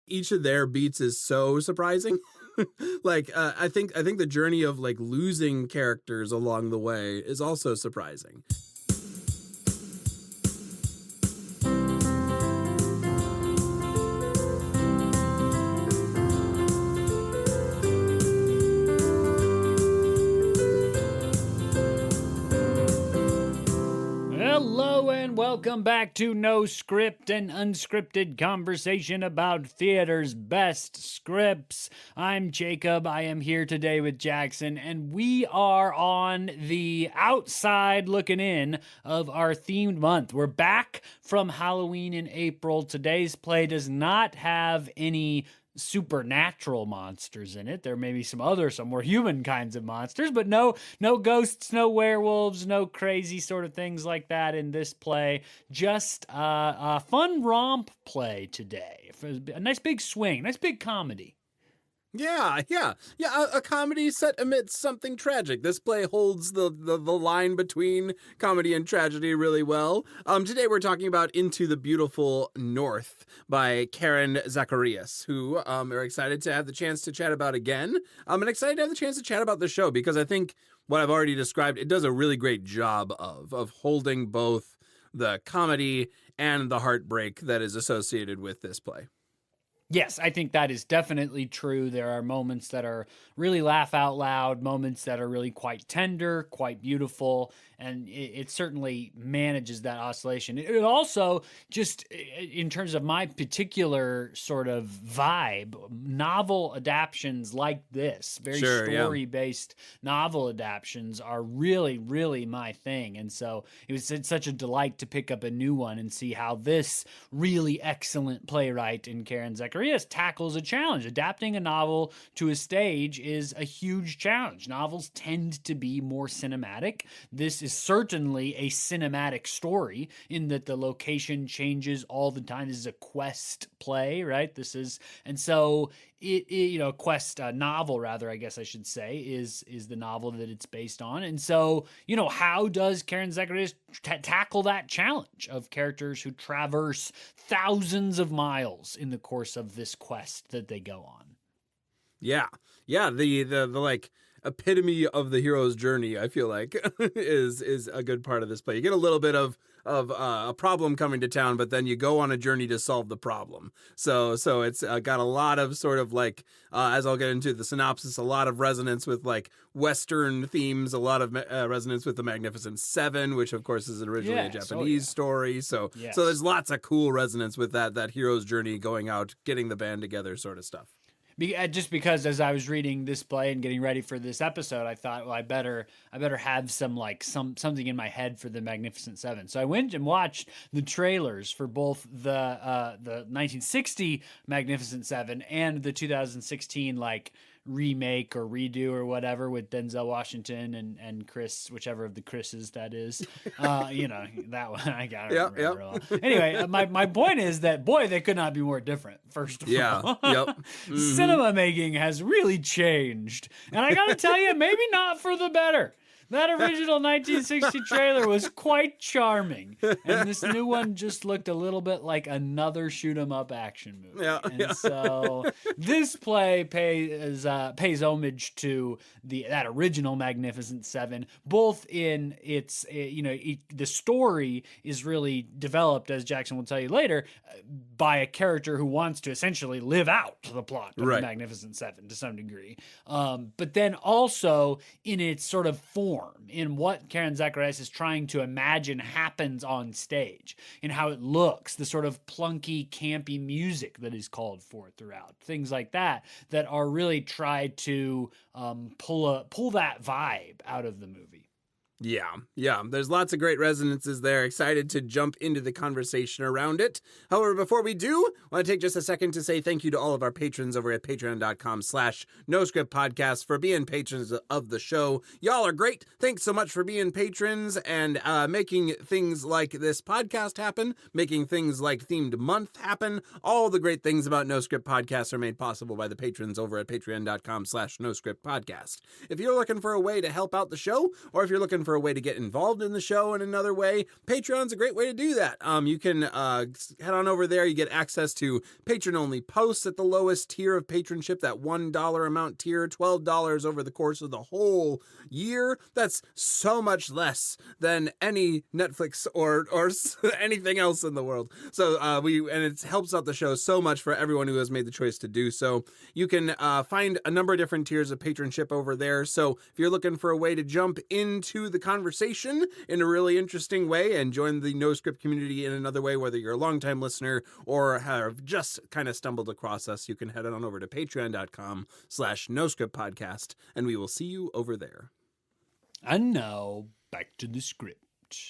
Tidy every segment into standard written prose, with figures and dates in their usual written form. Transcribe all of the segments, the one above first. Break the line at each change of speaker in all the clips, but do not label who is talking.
each of their beats is so surprising. I think the journey of like losing characters along the way is also surprising.
Hello and welcome back to No Script, an unscripted conversation about theater's best scripts. I'm Jacob. I am here today with Jackson, and we are on the outside looking in of our themed month. We're back from Halloween in April. Today's play does not have any supernatural monsters in it. There may be some more human kinds of monsters, but no ghosts, no werewolves, no crazy sort of things like that in this play. Just a fun romp play today. A nice big swing, nice big comedy.
Yeah. A comedy set amidst something tragic. This play holds the line between comedy and tragedy really well. Today we're talking about Into the Beautiful North by Karen Zacarías, who are excited to have the chance to chat about again. And excited to have the chance to chat about the show because I think what I've already described, it does a really great job of holding both the comedy and the heartbreak that is associated with this play.
Yes, I think that is definitely true. There are moments that are really laugh out loud, moments that are really quite tender, quite beautiful, and it certainly manages that oscillation. It also, just in terms of my particular sort of vibe, novel adaptions like this, very story-based novel adaptions are really, really my thing. And so it's such a delight to pick up a new one and see how this really excellent playwright in Karen Zacarías tackles a challenge. Adapting a novel to a stage is a huge challenge. Novels tend to be more cinematic. This is certainly a cinematic story in that the location changes all the time. This is a quest play, right? And so a quest novel, rather, I guess I should say, is the novel that it's based on. And so, how does Karen Zacarías tackle that challenge of characters who traverse thousands of miles in the course of this quest that they go on?
Yeah, the like epitome of the hero's journey, I feel like, is a good part of this play. You get a little bit of a problem coming to town, but then you go on a journey to solve the problem. So it's got a lot of sort of like, as I'll get into the synopsis, a lot of resonance with like Western themes, a lot of resonance with the Magnificent Seven, which of course is originally a Japanese story. So there's lots of cool resonance with that hero's journey, going out, getting the band together, sort of stuff.
Just because as I was reading this play and getting ready for this episode, I thought, well, I better have something in my head for the Magnificent Seven. So I went and watched the trailers for both the 1960 Magnificent Seven and the 2016 remake or redo or whatever with Denzel Washington and Chris, whichever of the Chris's that is. That one I gotta remember. Yep. Anyway, my point is that, boy, they could not be more different, first of all. Mm-hmm. Cinema making has really changed. And I gotta tell you, maybe not for the better. That original 1960 trailer was quite charming, and this new one just looked a little bit like another shoot-'em-up action movie. So this play pays homage to that original Magnificent Seven, both in its the story is really developed, as Jackson will tell you later, by a character who wants to essentially live out the plot of the Magnificent Seven to some degree, but then also in its sort of form, in what Karen Zacarías is trying to imagine happens on stage, in how it looks, the sort of plunky, campy music that is called for throughout, things like that are really tried to pull that vibe out of the movie.
Yeah. There's lots of great resonances there. Excited to jump into the conversation around it. However, before we do, I want to take just a second to say thank you to all of our patrons over at patreon.com/NoScriptPodcast for being patrons of the show. Y'all are great. Thanks so much for being patrons and making things like this podcast happen, making things like Themed Month happen. All the great things about No Script Podcasts are made possible by the patrons over at patreon.com/NoScriptPodcast. If you're looking for a way to help out the show, or if you're looking for for a way to get involved in the show in another way, Patreon's a great way to do that. You can head on over there. You get access to patron-only posts at the lowest tier of patronship, that $1 amount tier, $12 over the course of the whole year. That's so much less than any Netflix or anything else in the world. So and it helps out the show so much for everyone who has made the choice to do so. You can find a number of different tiers of patronship over there. So if you're looking for a way to jump into the conversation in a really interesting way and join the No Script community in another way, whether you're a longtime listener or have just kind of stumbled across us, you can head on over to patreon.com/NoScriptPodcast, and we will see you over there.
And now, back to the script.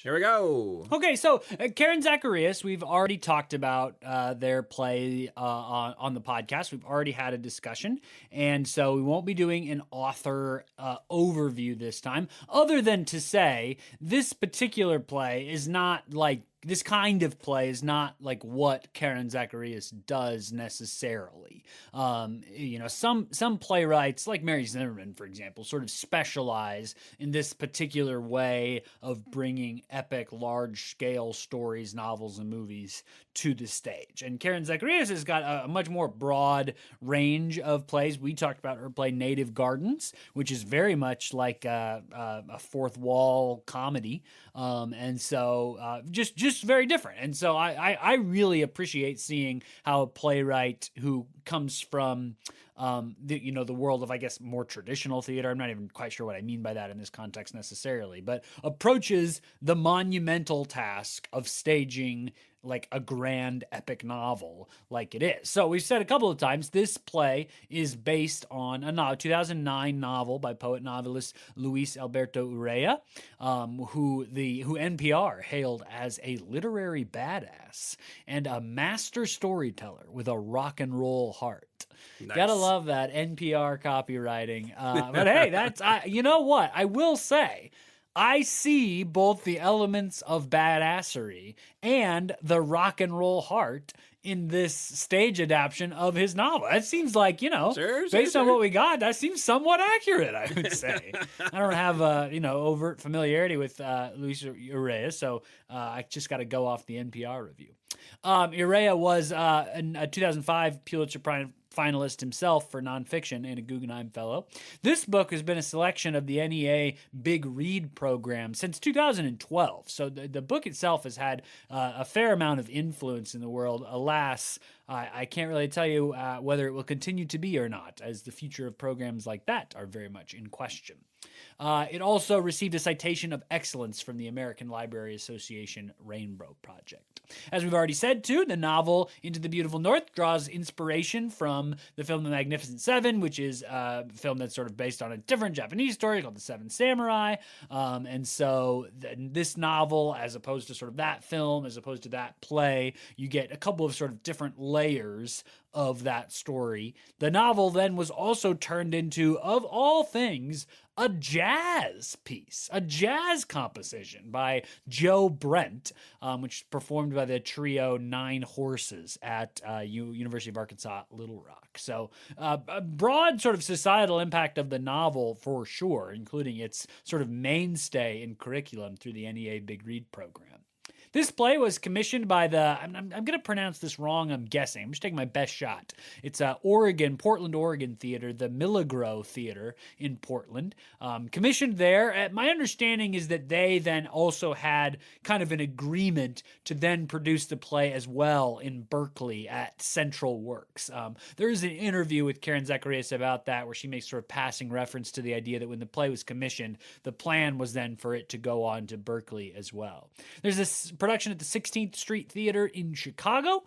Here we go.
Okay, so Karen Zacarías, we've already talked about their play on the podcast. We've already had a discussion, and so we won't be doing an author overview this time, other than to say this particular play is not like this kind of play is not like what Karen Zacarías does necessarily. Some playwrights, like Mary Zimmerman, for example, sort of specialize in this particular way of bringing epic, large-scale stories, novels, and movies to the stage. And Karen Zacarías has got a much more broad range of plays. We talked about her play Native Gardens, which is very much like a fourth wall comedy. And so just very different. And so I really appreciate seeing how a playwright who comes from the world of, I guess, more traditional theater. I'm not even quite sure what I mean by that in this context necessarily, but approaches the monumental task of staging like a grand epic novel like it is. So we've said a couple of times, this play is based on a 2009 novel by poet novelist Luis Alberto Urrea, who NPR hailed as a literary badass and a master storyteller with a rock and roll heart. Nice. Gotta love that NPR copywriting. But hey, you know what? I will say, I see both the elements of badassery and the rock and roll heart in this stage adaptation of his novel. It seems like, based on what we got, that seems somewhat accurate, I would say. I don't have, overt familiarity with Luis Urrea, so I just got to go off the NPR review. Urrea was a 2005 Pulitzer Prize finalist himself for nonfiction and a Guggenheim Fellow. This book has been a selection of the NEA Big Read program since 2012. So the book itself has had a fair amount of influence in the world. Alas, I can't really tell you whether it will continue to be or not, as the future of programs like that are very much in question. It also received a citation of excellence from the American Library Association Rainbow Project. As we've already said, too, the novel Into the Beautiful North draws inspiration from the film The Magnificent Seven, which is a film that's sort of based on a different Japanese story called The Seven Samurai. And so this novel, as opposed to sort of that film, as opposed to that play, you get a couple of sort of different layers of that story. The novel then was also turned into, of all things, a jazz piece, a jazz composition by Joe Brent, which is performed by the trio Nine Horses at University of Arkansas Little Rock. So a broad sort of societal impact of the novel for sure, including its sort of mainstay in curriculum through the NEA Big Read program. This play was commissioned by I'm going to pronounce this wrong, I'm guessing. I'm just taking my best shot. It's Portland, Oregon Theater, the Milagro Theater in Portland. Commissioned there. My understanding is that they then also had kind of an agreement to then produce the play as well in Berkeley at Central Works. There is an interview with Karen Zacarías about that where she makes sort of passing reference to the idea that when the play was commissioned, the plan was then for it to go on to Berkeley as well. There's this production at the 16th Street Theater in Chicago.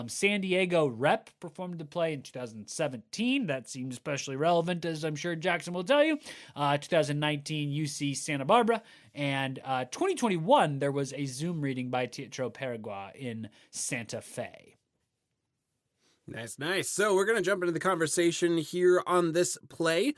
San Diego Rep performed the play in 2017. That seems especially relevant, as I'm sure Jackson will tell you. 2019 UC Santa Barbara. And 2021, there was a Zoom reading by Teatro Paraguay in Santa Fe.
Nice, nice. So we're gonna jump into the conversation here on this play.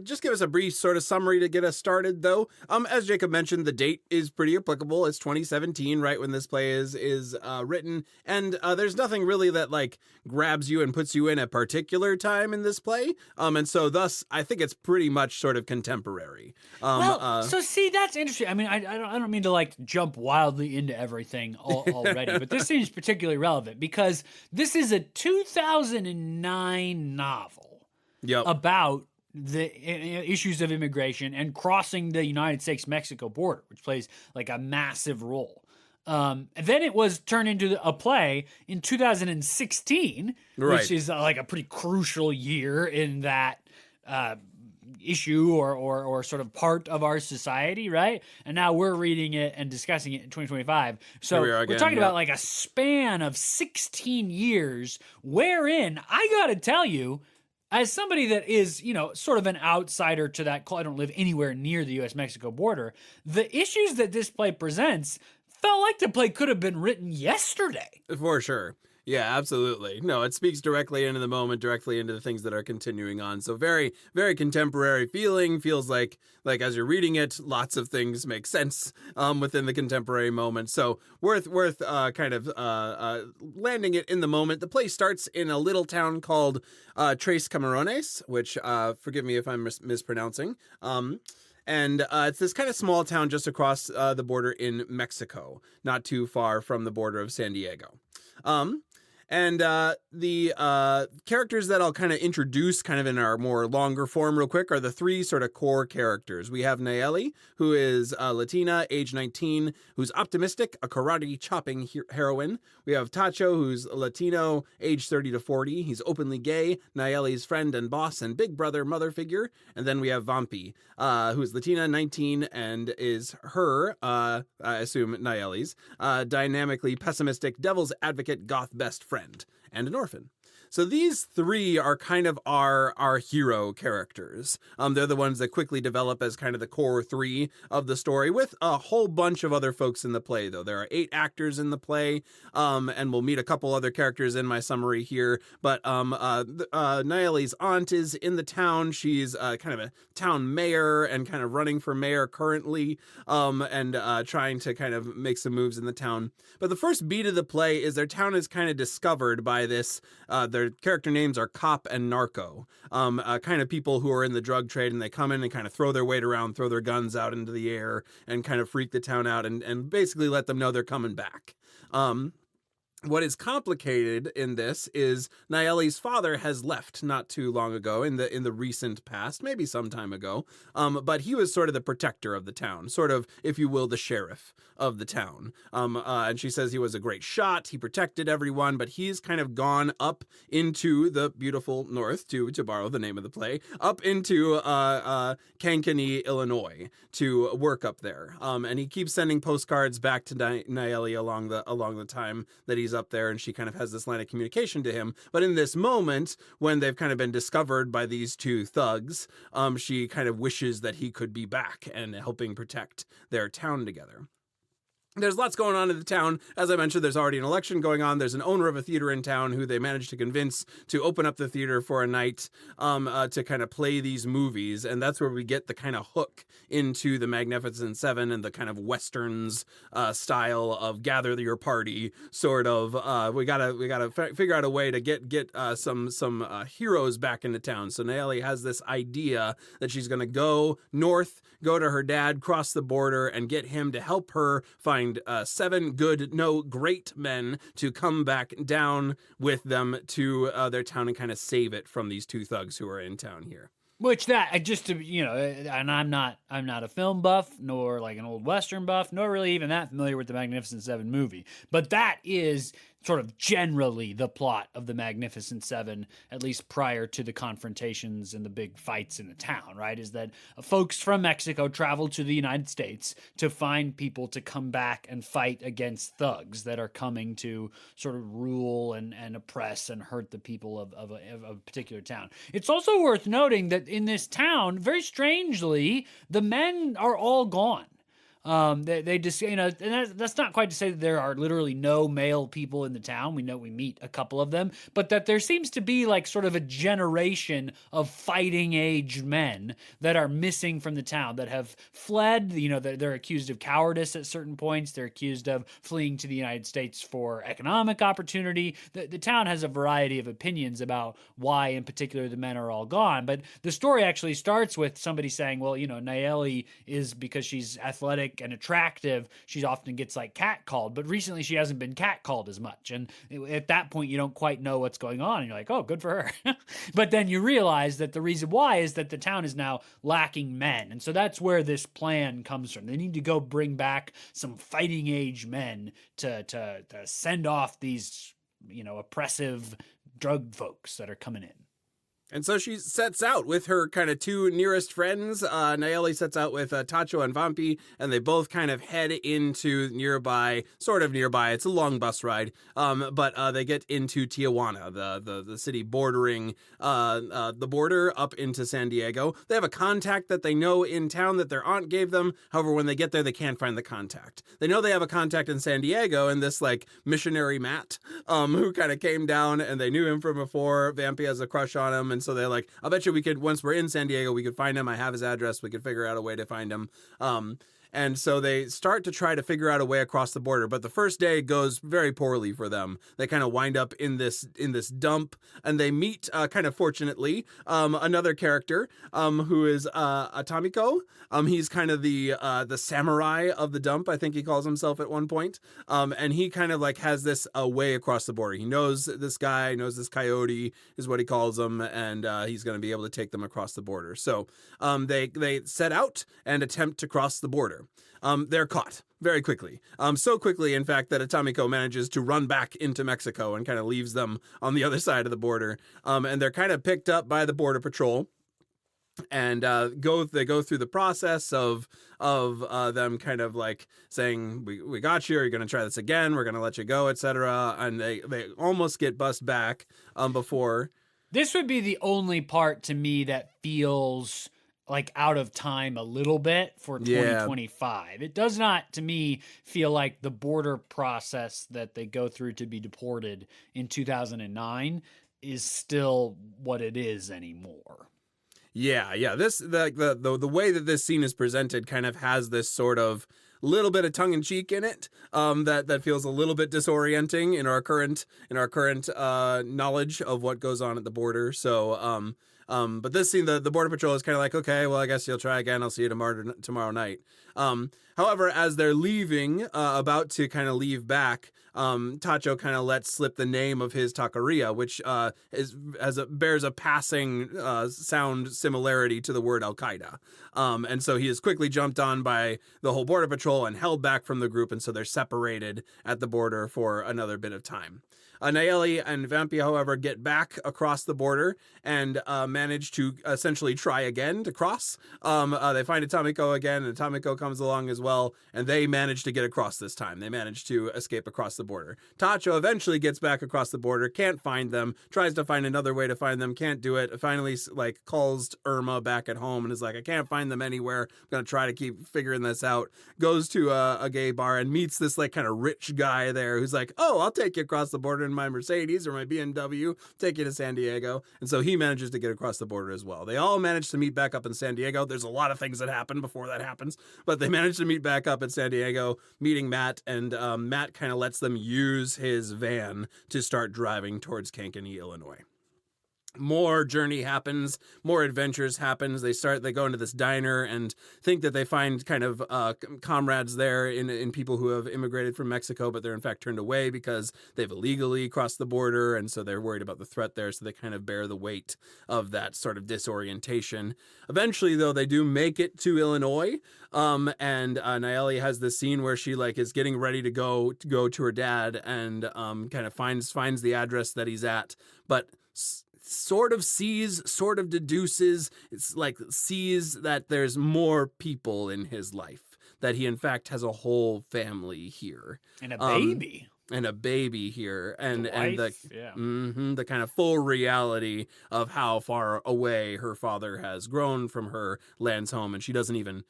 Just give us a brief sort of summary to get us started, though. As Jacob mentioned, the date is pretty applicable. It's 2017, right when this play is written, and there's nothing really that like grabs you and puts you in a particular time in this play. And so thus, I think it's pretty much sort of contemporary.
So see, that's interesting. I mean, I don't mean to like jump wildly into everything already, but this seems particularly relevant because this is a 2009 novel
Yep.
about the issues of immigration and crossing the United States-Mexico border, which plays like a massive role. And then it was turned into a play in 2016,
Right.
which is like a pretty crucial year in that issue or sort of part of our society, right? And now we're reading it and discussing it in 2025. So
Here we are
we're
again,
talking
yep.
about like a span of 16 years wherein I got to tell you, as somebody that is, you know, sort of an outsider to that, I don't live anywhere near the U.S.-Mexico border, the issues that this play presents felt like the play could have been written yesterday.
For sure. Yeah, absolutely. No, it speaks directly into the moment, directly into the things that are continuing on. So very, very contemporary feeling. Feels like as you're reading it, lots of things make sense within the contemporary moment. So worth kind of landing it in the moment. The play starts in a little town called Tres Camarones, which forgive me if I'm mispronouncing. And it's this kind of small town just across the border in Mexico, not too far from the border of San Diego. And the characters that I'll kind of introduce kind of in our more longer form real quick are the three sort of core characters. We have Nayeli, who is Latina, age 19, who's optimistic, a karate chopping heroine. We have Tacho, who's Latino, age 30 to 40. He's openly gay, Nayeli's friend and boss and big brother mother figure. And then we have Vampi, who is Latina, 19, and is her, I assume Nayeli's, dynamically pessimistic, devil's advocate, goth best friend. And an orphan. So these three are kind of our hero characters. They're the ones that quickly develop as kind of the core three of the story, with a whole bunch of other folks in the play, though. There are 8 actors in the play, and we'll meet a couple other characters in my summary here. But Nayeli's aunt is in the town. She's kind of a town mayor and kind of running for mayor currently, and trying to kind of make some moves in the town. But the first beat of the play is their town is kind of discovered by this, their character names are Cop and Narco, kind of people who are in the drug trade, and they come in and kind of throw their weight around, throw their guns out into the air, and kind of freak the town out and basically let them know they're coming back. What is complicated in this is Nayeli's father has left not too long ago in the recent past, maybe some time ago. But he was sort of the protector of the town, sort of, if you will, the sheriff of the town. And she says he was a great shot. He protected everyone, but he's kind of gone up into the beautiful north, to borrow the name of the play, up into Kankakee, Illinois, to work up there. And he keeps sending postcards back to Nayeli along the time that he's up there, and she kind of has this line of communication to him. But in this moment, when they've kind of been discovered by these two thugs, she kind of wishes that he could be back and helping protect their town together. There's lots going on in the town. As I mentioned, there's already an election going on. There's an owner of a theater in town who they managed to convince to open up the theater for a night to kind of play these movies. And that's where we get the kind of hook into the Magnificent Seven and the kind of Westerns style of gather your party sort of. We gotta figure out a way to get some heroes back into town. So Nayeli has this idea that she's going to go north, go to her dad, cross the border, and get him to help her find 7 great men to come back down with them to their town and kind of save it from these two thugs who are in town here.
Which that just to and I'm not a film buff nor like an old Western buff nor really even that familiar with the Magnificent Seven movie, but that is sort of generally the plot of the Magnificent Seven, at least prior to the confrontations and the big fights in the town, right? Is that folks from Mexico travel to the United States to find people to come back and fight against thugs that are coming to sort of rule and oppress and hurt the people of a particular town. It's also worth noting that in this town, very strangely, the men are all gone. They just, and that's not quite to say that there are literally no male people in the town. We know we meet a couple of them, but that there seems to be like sort of a generation of fighting age men that are missing from the town, that have fled. They're accused of cowardice at certain points. They're accused of fleeing to the United States for economic opportunity. The town has a variety of opinions about why, in particular, the men are all gone. But the story actually starts with somebody saying, well, Nayeli is, because she's athletic and attractive, she often gets like catcalled, but recently she hasn't been catcalled as much. And at that point, you don't quite know what's going on. And you're like, oh, good for her. But then you realize that the reason why is that the town is now lacking men. And so that's where this plan comes from. They need to go bring back some fighting age men to send off these, oppressive drug folks that are coming in.
And so she sets out with her kind of two nearest friends. Nayeli sets out with Tacho and Vampi, and they both kind of head into sort of nearby. It's a long bus ride, but they get into Tijuana, the city bordering the border up into San Diego. They have a contact that they know in town that their aunt gave them. However, when they get there, they can't find the contact. They know they have a contact in San Diego, and this like missionary Matt, who kind of came down, and they knew him from before. Vampi has a crush on him. And so they're like, I'll bet you we could, once we're in San Diego, we could find him. I have his address. We could figure out a way to find him. And so they start to try to figure out a way across the border. But the first day goes very poorly for them. They kind of wind up in this dump, and they meet, kind of fortunately, another character who is Atamiko. He's kind of the samurai of the dump, I think he calls himself at one point. And he kind of like has this way across the border. He knows this guy, knows this coyote is what he calls him, and he's going to be able to take them across the border. So they set out and attempt to cross the border. They're caught very quickly. So quickly, in fact, that Atamiko manages to run back into Mexico and kind of leaves them on the other side of the border. And they're kind of picked up by the Border Patrol. And they go through the process of them kind of like saying, we got you, are you going to try this again, we're going to let you go, etc. And they almost get bussed back before.
This would be the only part to me that feels like out of time a little bit for 2025. Yeah. It does not, to me, feel like the border process that they go through to be deported in 2009 is still what it is anymore.
Yeah. This the way that this scene is presented kind of has this sort of little bit of tongue in cheek in it, that feels a little bit disorienting in our current knowledge of what goes on at the border. So but this scene, the Border Patrol is kind of like, okay, well, I guess you'll try again. I'll see you tomorrow night. However, as they're leaving, about to kind of leave back, Tacho kind of lets slip the name of his taqueria, which bears a passing sound similarity to the word Al Qaeda. And so he is quickly jumped on by the whole Border Patrol and held back from the group, and so they're separated at the border for another bit of time. Nayeli and Vampi, however, get back across the border and manage to essentially try again to cross. They find Atamiko again, and Atamiko comes along as well, and they manage to get across this time. They manage to escape across the border. Tacho eventually gets back across the border, can't find them, tries to find another way to find them, can't do it. Finally, like, calls Irma back at home and is like, I can't find them anywhere. I'm going to try to keep figuring this out. Goes to a gay bar and meets this, like, kind of rich guy there who's like, oh, I'll take you across the border in my Mercedes or my BMW, take you to San Diego. And so he manages to get across the border as well. They all manage to meet back up in San Diego. There's a lot of things that happen before that happens, but they manage to meet back up in San Diego, meeting Matt, and Matt kind of lets them use his van to start driving towards Kankakee, Illinois. More journey happens, more adventures happens. They go into this diner and think that they find kind of comrades there in people who have immigrated from Mexico, but they're in fact turned away because they've illegally crossed the border, and so they're worried about the threat there, so they kind of bear the weight of that sort of disorientation. Eventually, though, they do make it to Illinois, and Nayeli has this scene where she like is getting ready to go to her dad and kind of finds the address that he's at, but sort of deduces, it's like sees that there's more people in his life, that he in fact has a whole family here.
And a baby.
And a baby here. And
the
the kind of full reality of how far away her father has grown from her lands home, and she doesn't even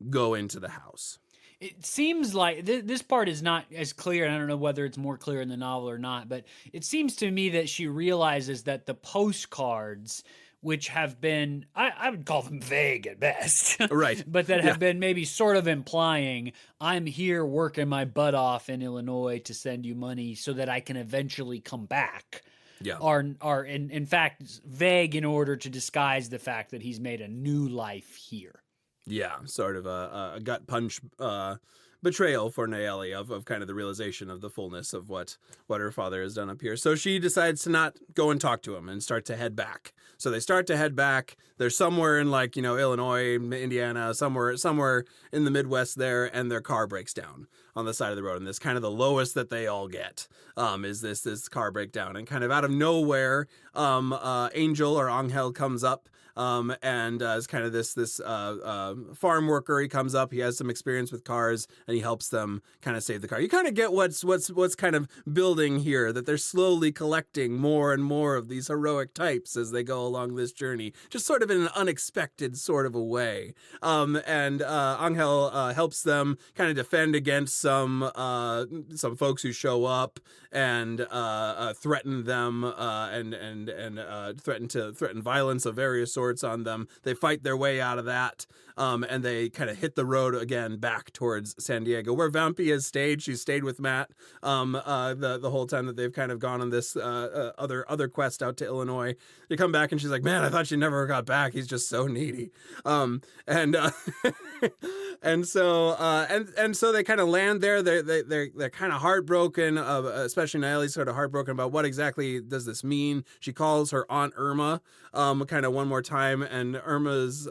go into the house.
It seems like this part is not as clear, and I don't know whether it's more clear in the novel or not, but it seems to me that she realizes that the postcards, which have been, I would call them vague at best,
Right.
but that
Yeah.
have been maybe sort of implying, I'm here working my butt off in Illinois to send you money so that I can eventually come back.
Yeah.
Are in fact vague in order to disguise the fact that he's made a new life here.
Yeah, sort of a gut punch betrayal for Nayeli of kind of the realization of the fullness of what her father has done up here. So she decides to not go and talk to him and start to head back. So they start to head back. They're somewhere in like, Illinois, Indiana, somewhere in the Midwest there, and their car breaks down on the side of the road. And this kind of the lowest that they all get is this car breakdown. And kind of out of nowhere, Angel or Angel comes up. And is kind of this farm worker. He comes up. He has some experience with cars, and he helps them kind of save the car. You kind of get what's kind of building here, that they're slowly collecting more and more of these heroic types as they go along this journey, just sort of in an unexpected sort of a way. And Angel helps them kind of defend against some folks who show up and threaten them and threaten violence of various sorts on them. They fight their way out of that, and they kind of hit the road again back towards San Diego, where Vampy has stayed. She's stayed with Matt the whole time that they've kind of gone on this other quest out to Illinois. They come back and she's like, "Man, I thought you never got back. He's just so needy." And so they kind of land there. They're kind of heartbroken, especially Nayeli's sort of heartbroken about what exactly does this mean. She calls her Aunt Irma kind of one more time, and Irma's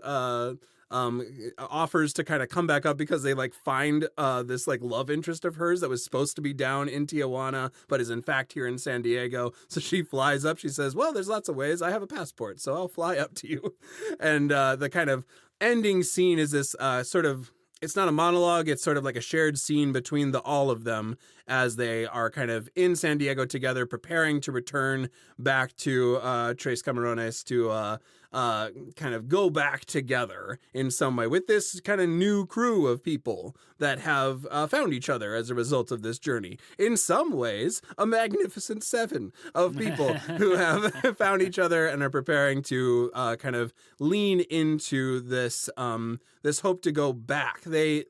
offers to kind of come back up because they like find this like love interest of hers that was supposed to be down in Tijuana but is in fact here in San Diego. So she flies up. She says, "Well, there's lots of ways. I have a passport, so I'll fly up to you." And the kind of ending scene is this sort of, it's not a monologue. It's sort of like a shared scene between all of them as they are kind of in San Diego together, preparing to return back to Tres Camarones to kind of go back together in some way with this kind of new crew of people that have found each other as a result of this journey. In some ways, a magnificent seven of people who have found each other and are preparing to kind of lean into this this hope to go back. The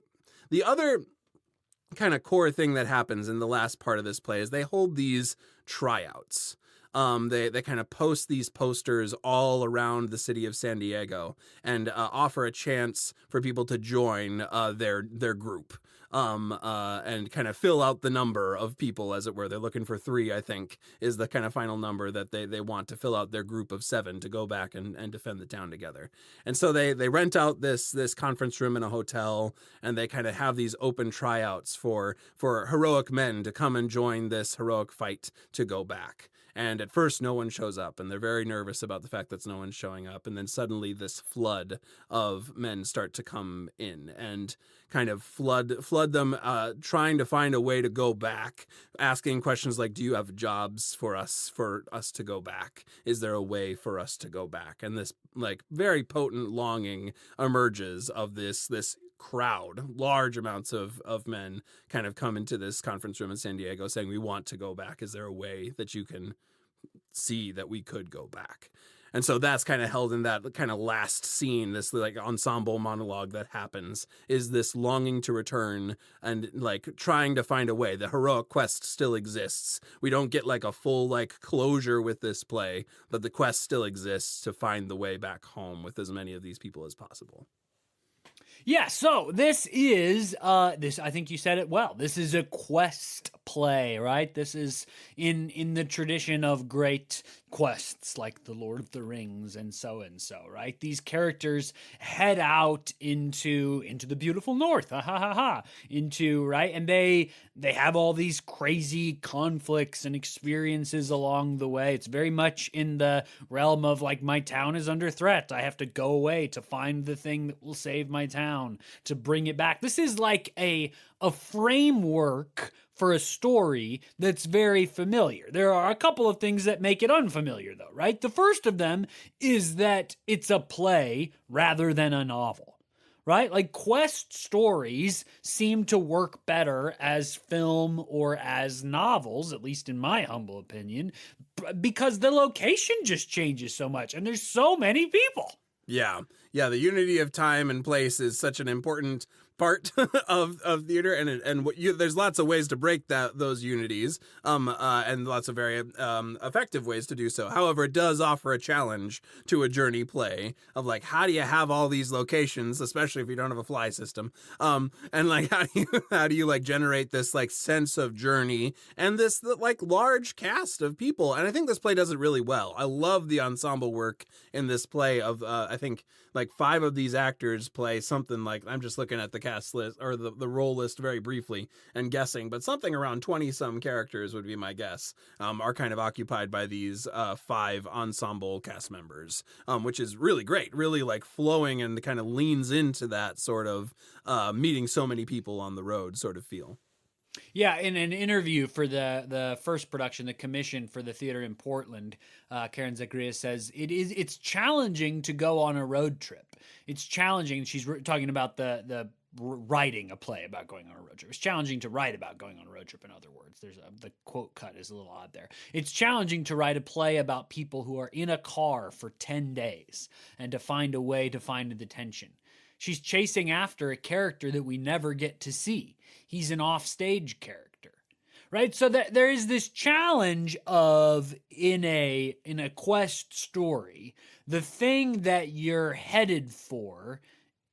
other kind of core thing that happens in the last part of this play is they hold these tryouts. They kind of post these posters all around the city of San Diego and offer a chance for people to join their group and kind of fill out the number of people, as it were. They're looking for 3, I think, is the kind of final number that they want to fill out their group of 7 to go back and defend the town together. And so they rent out this conference room in a hotel, and they kind of have these open tryouts for heroic men to come and join this heroic fight to go back. And at first, no one shows up, and they're very nervous about the fact that no one's showing up. And then suddenly this flood of men start to come in and kind of flood them, trying to find a way to go back, asking questions like, do you have jobs for us to go back? Is there a way for us to go back? And this like very potent longing emerges of this crowd. Large amounts of men kind of come into this conference room in San Diego saying, we want to go back. Is there a way that you can see that we could go back? And so that's kind of held in that kind of last scene, this like ensemble monologue that happens, is this longing to return and like trying to find a way. The heroic quest still exists. We don't get like a full like closure with this play, but the quest still exists to find the way back home with as many of these people as possible.
Yeah, so this is, I think you said it well, this is a quest play, right? This is in the tradition of great quests like The Lord of the Rings and so, right? These characters head out into the beautiful north, right? And they have all these crazy conflicts and experiences along the way. It's very much in the realm of like, my town is under threat. I have to go away to find the thing that will save my town, to bring it back. This is like a framework for a story that's very familiar. There are a couple of things that make it unfamiliar though, right? The first of them is that it's a play rather than a novel, right? Like quest stories seem to work better as film or as novels, at least in my humble opinion, because the location just changes so much and there's so many people.
Yeah. Yeah, the unity of time and place is such an important part of theater, and what you there's lots of ways to break those unities, and lots of very effective ways to do so. However, it does offer a challenge to a journey play of like, how do you have all these locations, especially if you don't have a fly system, and like how do you like generate this like sense of journey and this like large cast of people. And I think this play does it really well. I love the ensemble work in this play of I think like 5 of these actors play something like, I'm just looking at the cast list or the role list very briefly and guessing, but something around 20 some characters would be my guess, are kind of occupied by these 5 ensemble cast members, which is really great, really like flowing and kind of leans into that sort of meeting so many people on the road sort of feel.
Yeah, in an interview for the first production, the commission for the theater in Portland, Karen Zacarías says it's challenging to go on a road trip. It's challenging. She's talking about the writing a play about going on a road trip. It's challenging to write about going on a road trip. In other words, the quote cut is a little odd there. It's challenging to write a play about people who are in a car for 10 days and to find a way to find the tension. She's chasing after a character that we never get to see. He's an offstage character, right? So that there is this challenge of in a quest story, the thing that you're headed for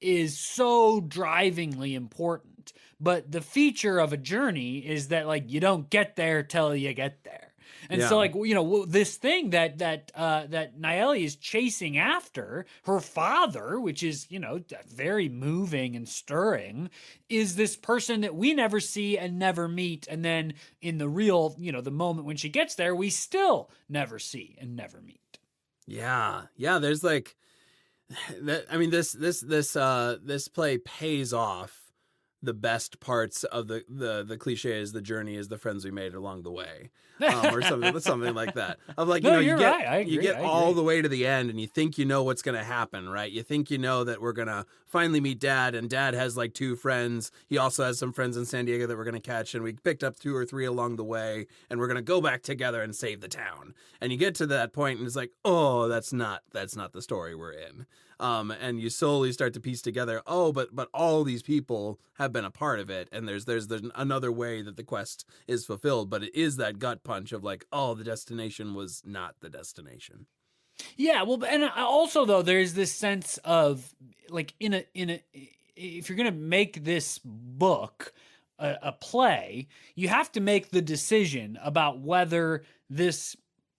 is so drivingly important. But the feature of a journey is that like you don't get there till you get there. And so, like, you know, this thing that Nayeli is chasing after, her father, which is, you know, very moving and stirring, is this person that we never see and never meet. And then in the real, you know, the moment when she gets there, we still never see and never meet.
Yeah. Yeah. There's like that. I mean, this play pays off the best parts of the cliche is the journey is the friends we made along the way, or something like that. Of like, you
No,
know,
you're right. I
you
agree.
get all the way to the end and you think you know what's going to happen, right? You think you know that we're going to finally meet Dad, and Dad has like 2 friends. He also has some friends in San Diego that we're going to catch, and we picked up 2 or 3 along the way, and we're going to go back together and save the town. And you get to that point and it's like, oh, that's not the story we're in. And you slowly start to piece together, oh, but all these people have been a part of it, and there's another way that the quest is fulfilled, but it is that gut punch of like, oh, the destination was not the destination.
Yeah, well, and also though there's this sense of like in a if you're gonna make this book a play, you have to make the decision about whether this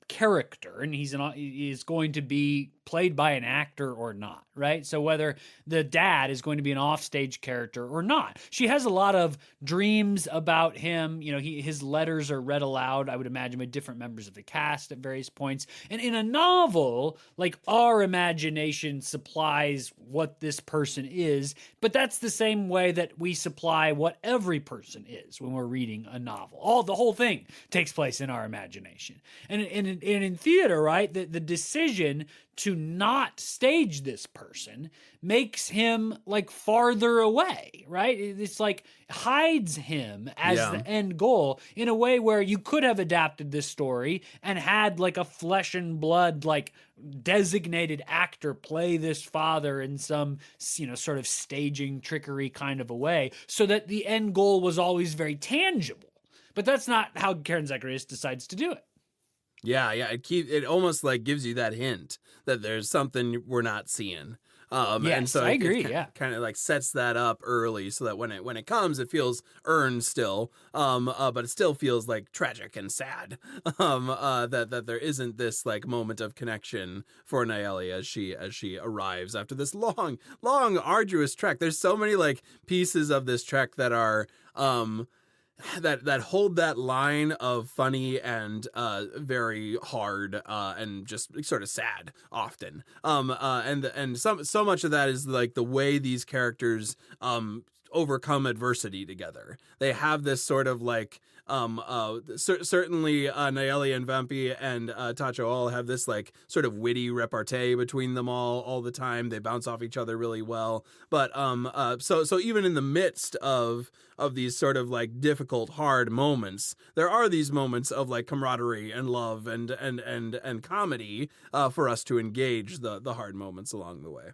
character, and he is going to be played by an actor or not, right? So whether the dad is going to be an offstage character or not. She has a lot of dreams about him. You know, his letters are read aloud, I would imagine, by different members of the cast at various points. And in a novel, like, our imagination supplies what this person is, but that's the same way that we supply what every person is when we're reading a novel. The whole thing takes place in our imagination. And in theater, right, the decision to not stage this person makes him like farther away, right? It's like hides him as the end goal in a way where you could have adapted this story and had like a flesh and blood, like designated actor play this father in some, you know, sort of staging trickery kind of a way, so that the end goal was always very tangible. But that's not how Karen Zacarías decides to do it.
Yeah, it almost like gives you that hint that there's something we're not seeing.
Yes,
and so
I agree.
Kind of like sets that up early so that when it comes, it feels earned still, but it still feels like tragic and sad. That there isn't this like moment of connection for Nayeli as she arrives after this long, arduous trek. There's so many like pieces of this trek that are that hold that line of funny and very hard and just sort of sad often, and so much of that is like the way these characters overcome adversity together. They have this sort of like Certainly Nayeli and Vampi and Tacho all have this like sort of witty repartee between them all the time. They bounce off each other really well. But so even in the midst of these sort of like difficult, hard moments, there are these moments of like camaraderie and love and comedy for us to engage the hard moments along the way.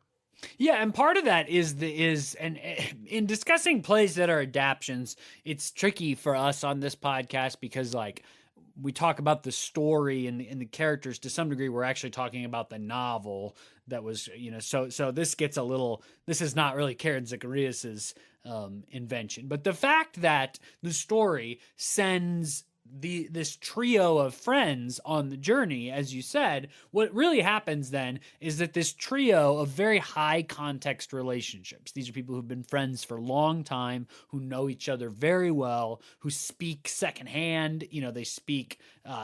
Yeah, and part of that is in discussing plays that are adaptions, it's tricky for us on this podcast because like we talk about the story and the characters to some degree. We're actually talking about the novel that was, so this gets a little. This is not really Karen Zacharias's invention, but the fact that the story sends this trio of friends on the journey, as you said, what really happens then is that this trio of very high context relationships, these are people who've been friends for a long time, who know each other very well, who speak secondhand, they speak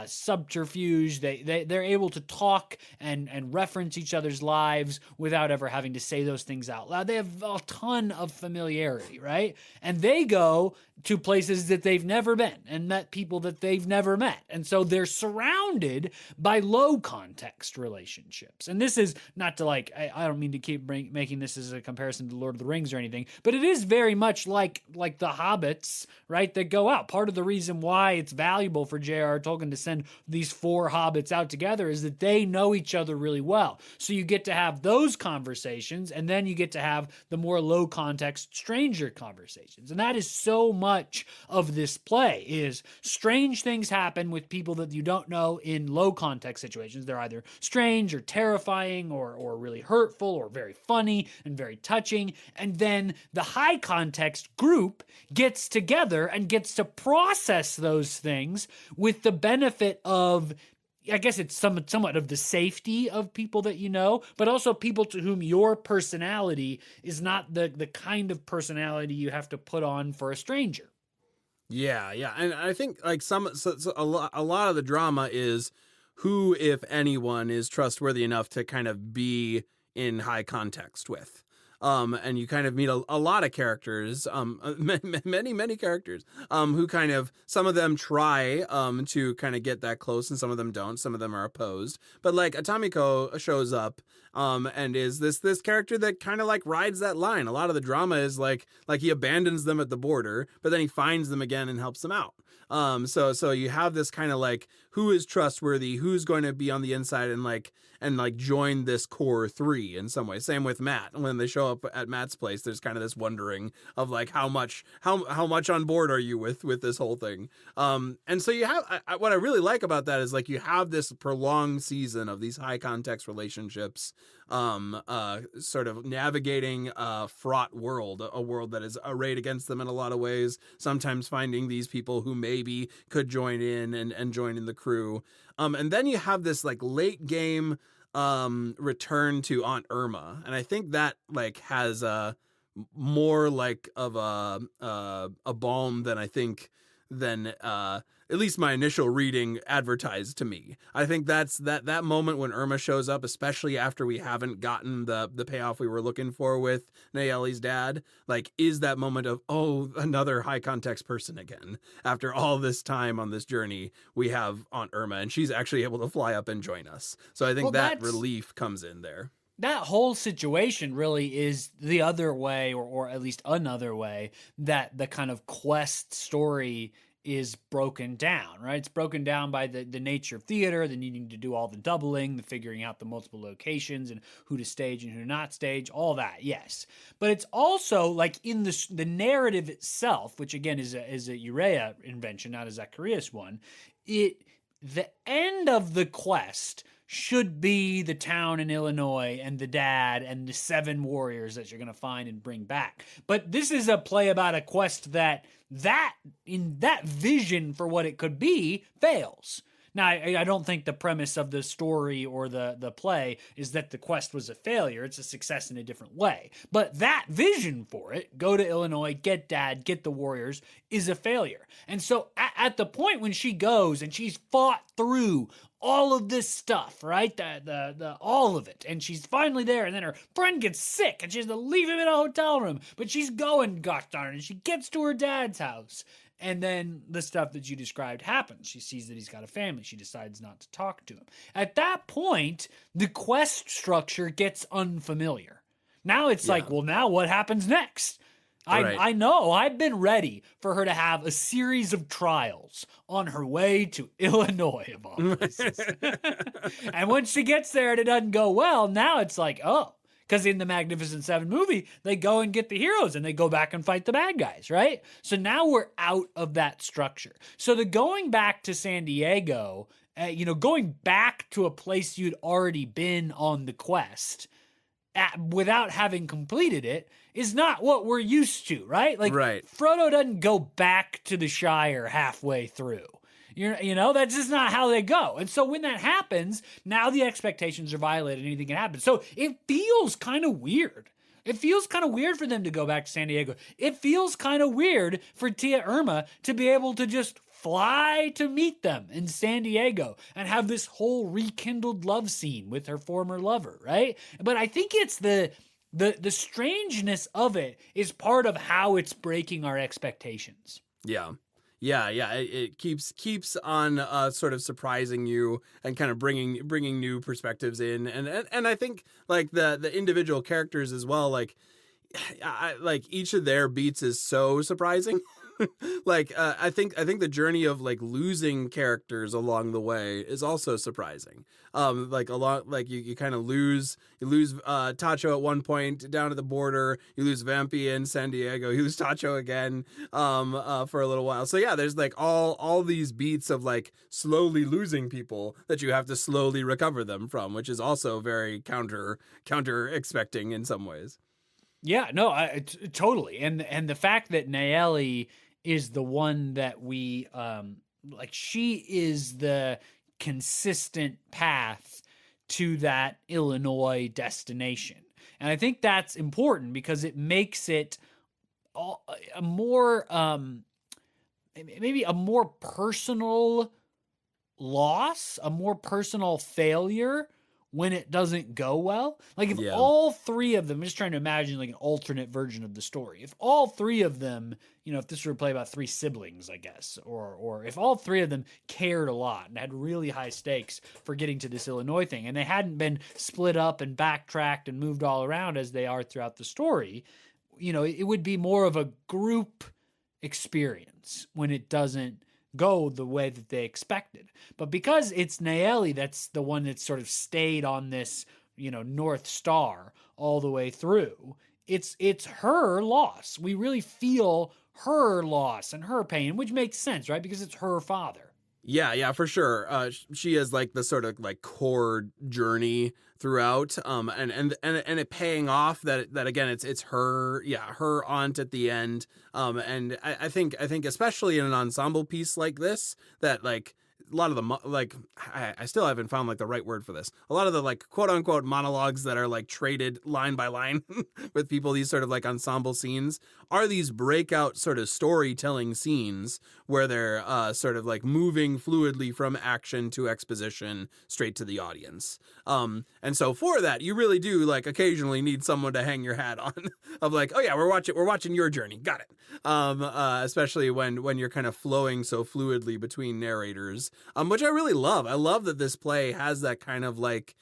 subterfuge, they're able to talk and reference each other's lives without ever having to say those things out loud. They have a ton of familiarity, right? And they go to places that they've never been and met people that they've never met. And so they're surrounded by low context relationships. And this is not to like, I don't mean to keep making this as a comparison to Lord of the Rings or anything, but it is very much like the hobbits, right, that go out. Part of the reason why it's valuable for J.R.R. Tolkien to send these 4 hobbits out together is that they know each other really well. So you get to have those conversations, and then you get to have the more low context stranger conversations. And that is so much of this play is strange things happen with people that you don't know in low context situations. They're either strange or terrifying or really hurtful or very funny and very touching. And then the high context group gets together and gets to process those things with the benefit of, I guess it's somewhat of the safety of people that you know, but also people to whom your personality is not the kind of personality you have to put on for a stranger.
Yeah, and I think like a lot of the drama is who, if anyone, is trustworthy enough to kind of be in high context with. And you kind of meet a lot of characters, many characters, who kind of, some of them try to kind of get that close and some of them don't. Some of them are opposed. But like Atomiko shows up and is this character that kind of like rides that line. A lot of the drama is like he abandons them at the border, but then he finds them again and helps them out. So you have this kind of like who is trustworthy, who's going to be on the inside and join this core 3 in some way. Same with Matt. When they show up at Matt's place, there's kind of this wondering of like how much on board are you with this whole thing. And so you have what I really like about that is like you have this prolonged season of these high context relationships, sort of navigating a fraught world, a world that is arrayed against them in a lot of ways, sometimes finding these people who maybe could join in and join in the crew. And then you have this like late game return to Aunt Irma, and I think that like has more like of a balm than I think than at least my initial reading advertised to me. I think that's that moment when Irma shows up, especially after we haven't gotten the payoff we were looking for with Nayeli's dad, like is that moment of, oh, another high context person again. After all this time on this journey, we have Aunt Irma and she's actually able to fly up and join us. So I think that relief comes in there.
That whole situation really is the other way, or at least another way, that the kind of quest story is broken down, right? It's broken down by the nature of theater, the needing to do all the doubling, the figuring out the multiple locations and who to stage and who to not stage, all that, yes. But it's also like in the narrative itself, which again is a Urea invention, not a Zacarías one, the end of the quest should be the town in Illinois and the dad and the 7 warriors that you're going to find and bring back. But this is a play about a quest that in that vision for what it could be fails. Now, I don't think the premise of the story or the play is that the quest was a failure. It's a success in a different way. But that vision for it, go to Illinois, get dad, get the warriors, is a failure. And so at the point when she goes and she's fought through all of this stuff, right? The all of it. And she's finally there, and then her friend gets sick and she has to leave him in a hotel room. But she's going, gosh darn it, and she gets to her dad's house. And then the stuff that you described happens. She sees that he's got a family. She decides not to talk to him. At that point, the quest structure gets unfamiliar. Now it's like, well, now what happens next? I know I've been ready for her to have a series of trials on her way to Illinois, of all places. And when she gets there and it doesn't go well, now it's like, oh, because in the Magnificent Seven movie, they go and get the heroes and they go back and fight the bad guys, right? So now we're out of that structure. So the going back to San Diego, going back to a place you'd already been on the quest without having completed it is not what we're used to, right? Like, Frodo doesn't go back to the Shire halfway through. That's just not how they go. And so when that happens, now the expectations are violated, anything can happen. So it feels kind of weird. It feels kind of weird for them to go back to San Diego. It feels kind of weird for Tia Irma to be able to just fly to meet them in San Diego and have this whole rekindled love scene with her former lover, right? But I think it's the strangeness of it is part of how it's breaking our expectations.
Yeah. It keeps on sort of surprising you and kind of bringing new perspectives in, and I think like the individual characters as well. Like each of their beats is so surprising. I think the journey of like losing characters along the way is also surprising. You kind of lose Tacho at one point down at the border. You lose Vampy in San Diego. You lose Tacho again for a little while. So yeah, there's like all these beats of like slowly losing people that you have to slowly recover them from, which is also very counter expecting in some ways.
Yeah, no, totally. And the fact that Nayeli is the one that we she is the consistent path to that Illinois destination. And I think that's important because it makes it a more maybe a more personal loss, a more personal failure when it doesn't go well. Like if all three of them, I'm just trying to imagine like an alternate version of the story. If all three of them, if this were a play about three siblings, I guess, or if all three of them cared a lot and had really high stakes for getting to this Illinois thing, and they hadn't been split up and backtracked and moved all around as they are throughout the story, it would be more of a group experience when it doesn't go the way that they expected. But because it's Nayeli that's the one that's sort of stayed on this, North Star all the way through, it's her loss. We really feel her loss and her pain, which makes sense, right? Because it's her father.
Yeah, for sure. She is like the sort of like core journey throughout, and it paying off that again it's her aunt at the end, and I think especially in an ensemble piece like this that like a lot of the I still haven't found like the right word for this. A lot of the like quote unquote monologues that are like traded line by line with people, these sort of like ensemble scenes are these breakout sort of storytelling scenes where they're sort of like moving fluidly from action to exposition straight to the audience. And so for that, you really do like occasionally need someone to hang your hat on of like, oh yeah, we're watching your journey. Got it. Especially when you're kind of flowing so fluidly between narrators, which I really love. I love that this play has that kind of like,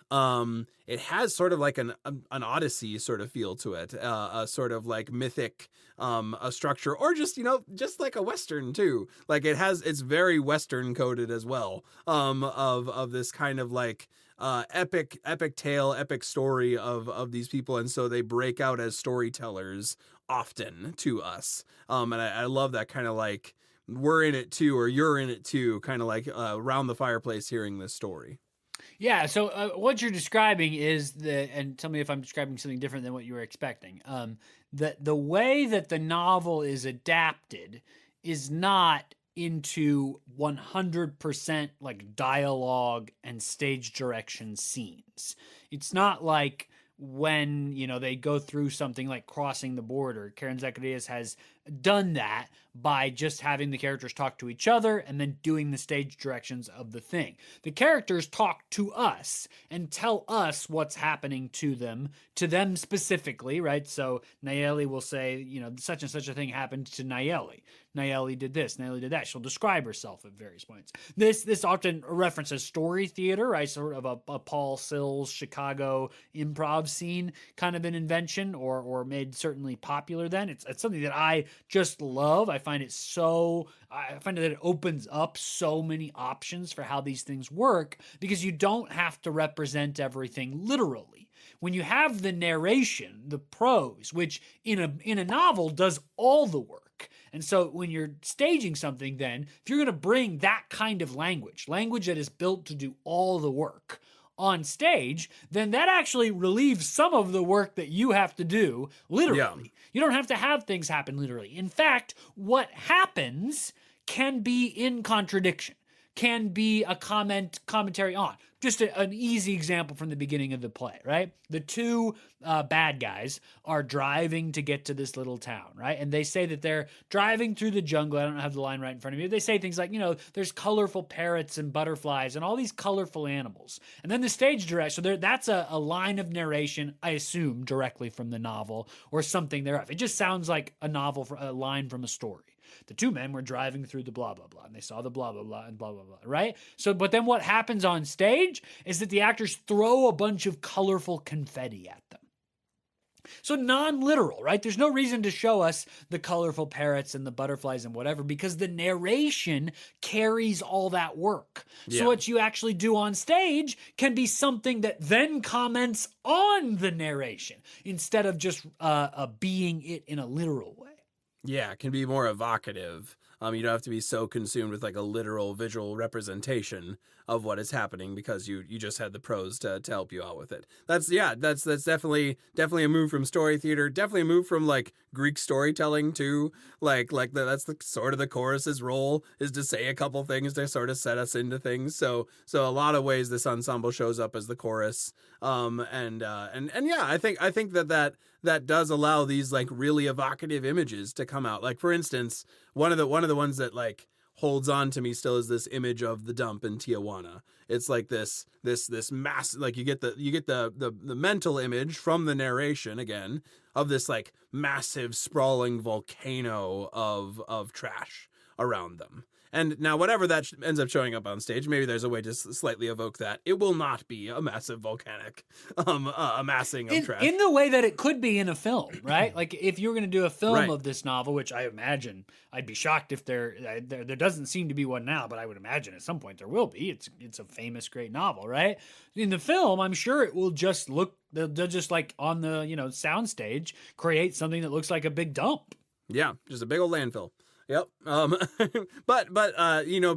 it has sort of like an Odyssey sort of feel to it, a sort of like mythic a structure, or just just like a Western too. Like it's very Western coded as well, of this kind of like epic tale, epic story of these people, and so they break out as storytellers often to us, and I love that kind of like we're in it too, or you're in it too, kind of like around the fireplace hearing this story.
Yeah, so what you're describing is and tell me if I'm describing something different than what you were expecting. The way that the novel is adapted is not into 100% like dialogue and stage direction scenes. It's not like when they go through something like crossing the border. Karen Zacarías has done that by just having the characters talk to each other and then doing the stage directions of the thing. The characters talk to us and tell us what's happening to them specifically, right? So Nayeli will say, such and such a thing happened to Nayeli. Nayeli did this, Nayeli did that. She'll describe herself at various points. This often references story theater, right? Sort of a Paul Sills Chicago improv scene kind of an invention, or made certainly popular then. It's something that I just love. I find that it opens up so many options for how these things work, because you don't have to represent everything literally. When you have the narration, the prose, which in a novel does all the work. And so when you're staging something, then if you're going to bring that kind of language that is built to do all the work on stage, then that actually relieves some of the work that you have to do literally. Yeah. You don't have to have things happen literally. In fact, what happens can be in contradiction, can be a commentary on. Just an easy example from the beginning of the play, right? The two bad guys are driving to get to this little town, right? And they say that they're driving through the jungle. I don't have the line right in front of me. They say things like, there's colorful parrots and butterflies and all these colorful animals. And then the stage direction, so that's a line of narration, I assume, directly from the novel or something thereof. It just sounds like a line from a story. The two men were driving through the blah, blah, blah, and they saw the blah, blah, blah, and blah, blah, blah, right? So, but then what happens on stage is that the actors throw a bunch of colorful confetti at them. So non-literal, right? There's no reason to show us the colorful parrots and the butterflies and whatever, because the narration carries all that work. Yeah. So what you actually do on stage can be something that then comments on the narration instead of just being it in a literal way.
Yeah, it can be more evocative. You don't have to be so consumed with like a literal visual representation of what is happening, because you just had the prose to help you out with it. That's definitely a move from story theater. Definitely a move from like Greek storytelling too. That's the sort of the chorus's role, is to say a couple things to sort of set us into things. So a lot of ways this ensemble shows up as the chorus. And yeah, I think that does allow these like really evocative images to come out. Like for instance, one of the ones that like holds on to me still is this image of the dump in Tijuana. It's like this mass, like you get the mental image from the narration again of this like massive sprawling volcano of trash around them. And now whatever that ends up showing up on stage, maybe there's a way to slightly evoke that. It will not be a massive volcanic amassing of trash.
In the way that it could be in a film, right? Like if you were going to do a film of this novel, which I imagine, I'd be shocked if there doesn't seem to be one now, but I would imagine at some point there will be. It's a famous, great novel, right? In the film, I'm sure it will just they'll just like on the, soundstage, create something that looks like a big dump.
Yeah, just a big old landfill. Yep. But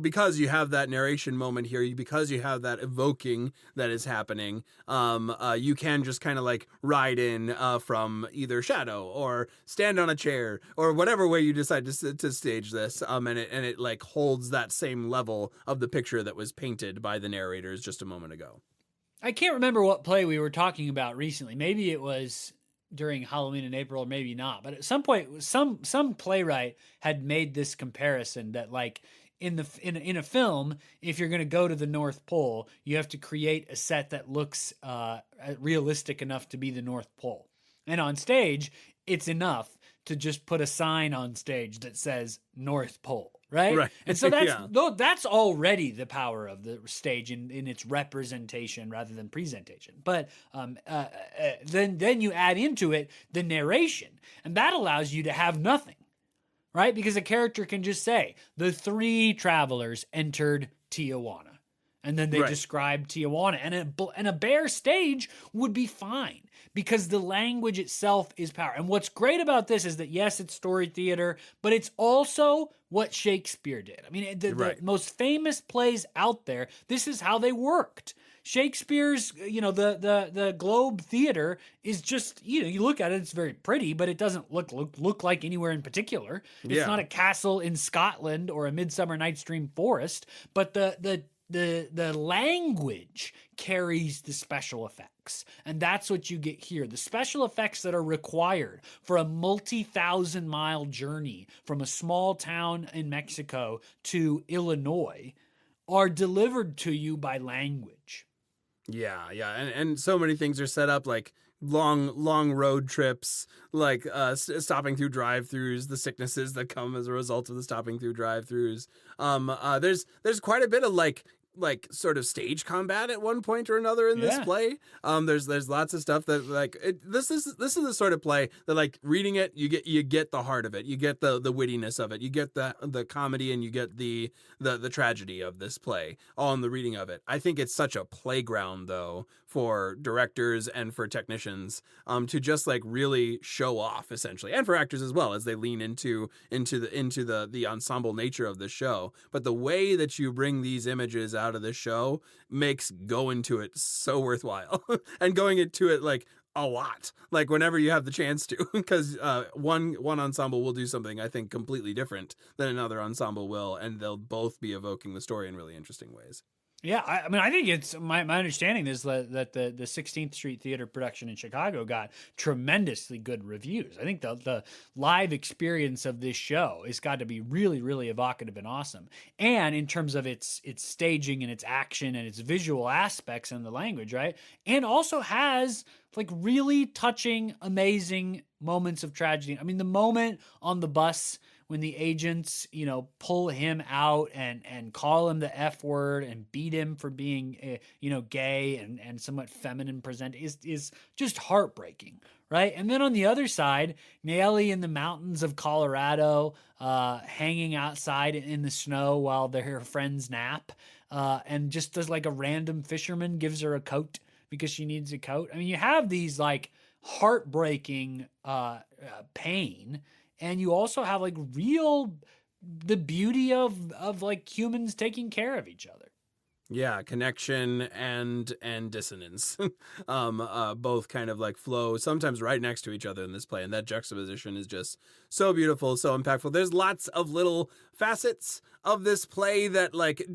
because you have that narration moment here, because you have that evoking that is happening, you can just kind of like ride in from either shadow or stand on a chair or whatever way you decide to stage this. And it like holds that same level of the picture that was painted by the narrators just a moment ago.
I can't remember what play we were talking about recently. Maybe it was during Halloween in April, or maybe not. But at some point, some playwright had made this comparison that like in a film, if you're going to go to the North Pole, you have to create a set that looks realistic enough to be the North Pole. And on stage, it's enough to just put a sign on stage that says North Pole. Right. And so that's already the power of the stage in its representation rather than presentation. But then you add into it the narration, and that allows you to have nothing, right? Because a character can just say, the three travelers entered Tijuana. And then they describe Tijuana. And a bare stage would be fine, because the language itself is power. And what's great about this is that, yes, it's story theater, but it's also what Shakespeare did. I mean, the most famous plays out there, this is how they worked. Shakespeare's, the Globe Theater is just, you look at it, it's very pretty, but it doesn't look like anywhere in particular. It's not a castle in Scotland or a Midsummer Night's Dream forest, but the the language carries the special effects. And that's what you get here. The special effects that are required for a multi-thousand-mile journey from a small town in Mexico to Illinois are delivered to you by language.
Yeah, and so many things are set up, like long road trips, like stopping through drive-throughs, the sicknesses that come as a result of the stopping through drive-throughs. There's quite a bit of like sort of stage combat at one point or another in this play. There's lots of stuff that this is the sort of play that, like, reading it, you get the heart of it, you get the wittiness of it, you get the comedy, and you get the tragedy of this play all in the reading of it. I think it's such a playground, though, for directors and for technicians to just like really show off, essentially, and for actors as well, as they lean into the ensemble nature of the show. But the way that you bring these images out of the show makes going to it so worthwhile and going into it like a lot, like whenever you have the chance to, because one ensemble will do something, I think, completely different than another ensemble will, and they'll both be evoking the story in really interesting ways.
Yeah, I mean, I think it's my understanding is that the 16th Street Theater production in Chicago got tremendously good reviews. I think the live experience of this show has got to be really, really evocative and awesome. And in terms of its staging and its action and its visual aspects and the language, right? And also has like really touching, amazing moments of tragedy. I mean, the moment on the bus when the agents, pull him out and call him the F word and beat him for being, gay and somewhat feminine present is just heartbreaking, right? And then on the other side, Nellie in the mountains of Colorado, hanging outside in the snow while her friends nap, and just as like a random fisherman gives her a coat because she needs a coat. I mean, you have these like heartbreaking pain. And you also have like the beauty of like humans taking care of each other.
Yeah, connection and dissonance, both kind of like flow sometimes right next to each other in this play, and that juxtaposition is just so beautiful, so impactful. There's lots of little facets of this play that, like,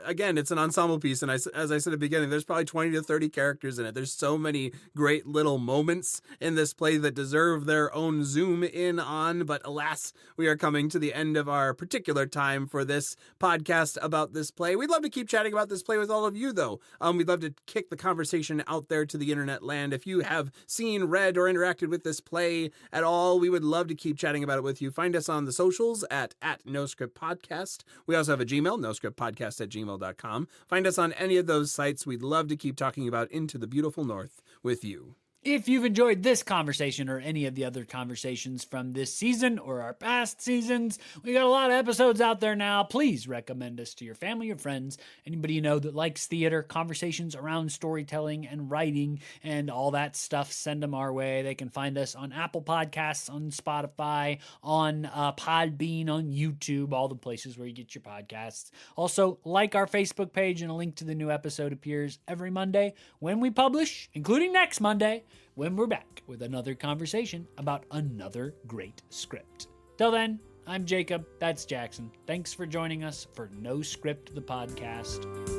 again, it's an ensemble piece, and as I said at the beginning, there's probably 20 to 30 characters in it. There's so many great little moments in this play that deserve their own zoom in on, but alas, we are coming to the end of our particular time for this podcast about this play. We'd love to keep chatting about this play with all of you, though. We'd love to kick the conversation out there to the internet land. If you have seen, read, or interacted with this play at all, we would love to keep chatting about it with you. Find us on the socials at NoScript Podcast. We also have a Gmail, noscriptpodcast@gmail.com. Find us on any of those sites. We'd love to keep talking about Into the Beautiful North with you.
If you've enjoyed this conversation or any of the other conversations from this season or our past seasons, we got a lot of episodes out there now. Please recommend us to your family or friends, anybody you know that likes theater, conversations around storytelling and writing and all that stuff. Send them our way. They can find us on Apple Podcasts, on Spotify, on Podbean, on YouTube, all the places where you get your podcasts. Also, like our Facebook page, and a link to the new episode appears every Monday when we publish, including next Monday, when we're back with another conversation about another great script. Till then, I'm Jacob, that's Jackson. Thanks for joining us for No Script, the podcast.